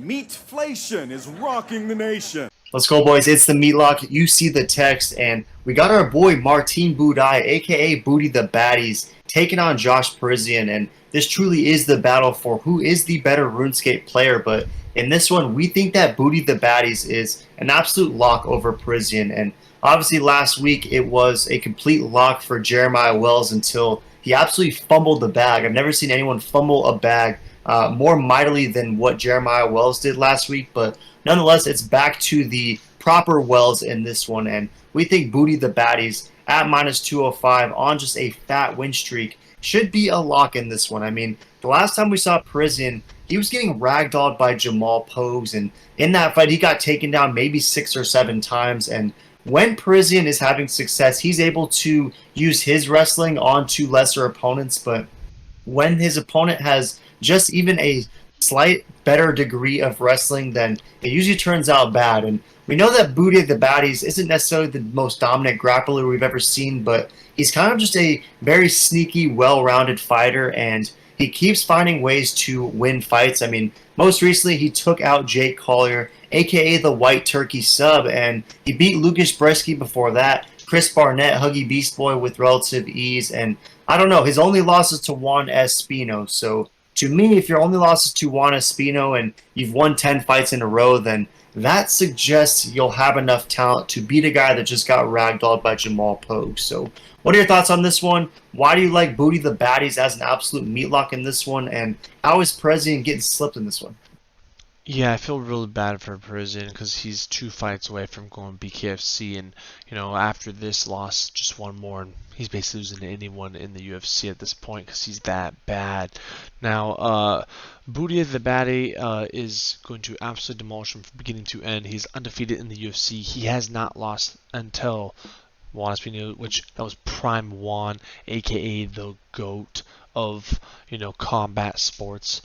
Meatflation is rocking the nation. Let's go, boys. It's the Meatlock. You see the text, and we got our boy Martin Buday, a.k.a. Booty the Baddies, taking on Josh Parisian, and this truly is the battle for who is the better RuneScape player, but in this one, we think that Booty the Baddies is an absolute lock over Parisian, and obviously last week it was a complete lock for Jeremiah Wells until he absolutely fumbled the bag. I've never seen anyone fumble a bag more mightily than what Jeremiah Wells did last week, but nonetheless, it's back to the proper Wells in this one, and we think Booty the Baddies at minus 205 on just a fat win streak should be a lock in this one. I mean, the last time we saw Parisian, he was getting ragdolled by Jamal Pogues, and in that fight, he got taken down maybe 6 or 7 times, and when Parisian is having success, he's able to use his wrestling onto lesser opponents, but when his opponent has just even a slight better degree of wrestling, then it usually turns out bad. And we know that Buday the Baddies isn't necessarily the most dominant grappler we've ever seen, but he's kind of just a very sneaky, well-rounded fighter, and he keeps finding ways to win fights. I mean, most recently he took out Jake Collier, aka the White Turkey sub, and he beat Lucas Bresky before that, Chris Barnett, Huggy Beast Boy with relative ease, and I don't know, his only loss is to Juan Espino. So to me, if your only loss is to Juan Espino and you've won 10 fights in a row, then that suggests you'll have enough talent to beat a guy that just got ragdolled by Jamal Pogues. So what are your thoughts on this one? Why do you like Booty the Baddies as an absolute meatlock in this one? And how is Parisian getting slipped in this one? Yeah, I feel really bad for Parisian because he's 2 fights away from going BKFC, and after this loss, just one more, and he's basically losing to anyone in the UFC at this point because he's that bad. Now, Booty the Baddie is going to absolutely demolish him from beginning to end. He's undefeated in the UFC. He has not lost until Juan Espino, which that was Prime Juan, aka the GOAT of combat sports.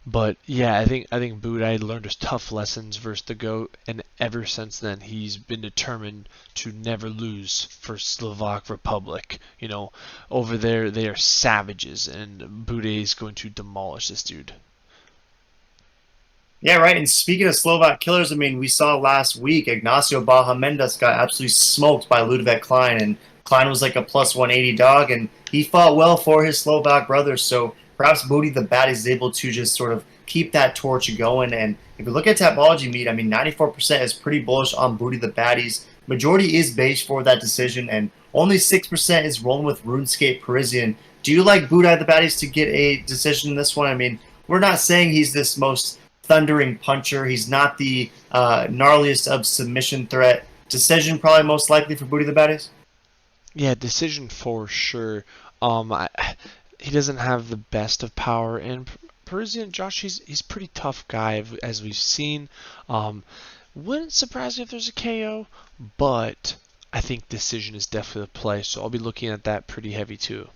But yeah, I think Buday learned his tough lessons versus the GOAT, and ever since then he's been determined to never lose for Slovak Republic. Over there they are savages, and Buday is going to demolish this dude. Yeah, right. And speaking of Slovak killers, I mean, we saw last week Ignacio Bahamendas got absolutely smoked by Ludwig Klein, and Klein was like a plus 180 dog, and he fought well for his Slovak brothers. So perhaps Booty the Baddies is able to just sort of keep that torch going. And if you look at Tapology Meat, I mean, 94% is pretty bullish on Booty the Baddies. Majority is beige for that decision, and only 6% is rolling with RuneScape Parisian. Do you like Booty the Baddies to get a decision in this one? I mean, we're not saying he's this most thundering puncher. He's not the gnarliest of submission threat. Decision probably most likely for Booty the Baddies? Yeah, decision for sure. He doesn't have the best of power, and Parisian Josh, he's a pretty tough guy as we've seen. Wouldn't surprise me if there's a KO, but I think decision is definitely the play, so I'll be looking at that pretty heavy too.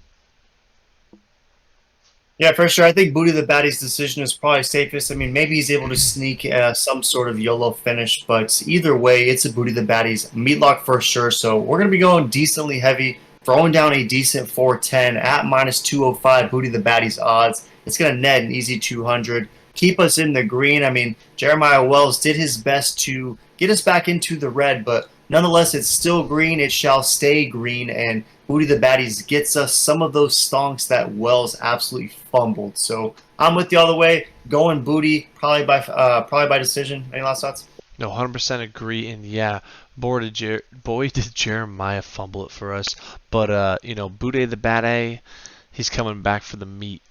Yeah, for sure. I think Booty the Baddies' decision is probably safest. I mean, maybe he's able to sneak some sort of YOLO finish, but either way, it's a Booty the Baddies meatlock for sure. So we're going to be going decently heavy, throwing down a decent 410 at minus 205 Booty the Baddies odds. It's going to net an easy 200. Keep us in the green. I mean, Jeremiah Wells did his best to get us back into the red, but nonetheless, it's still green. It shall stay green, and Booty the Baddies gets us some of those stonks that Wells absolutely fumbled. So I'm with you all the way. Going Booty, probably by decision. Any last thoughts? No, 100% agree, and yeah, boy did Jeremiah fumble it for us. But Booty the Baddie, he's coming back for the meat.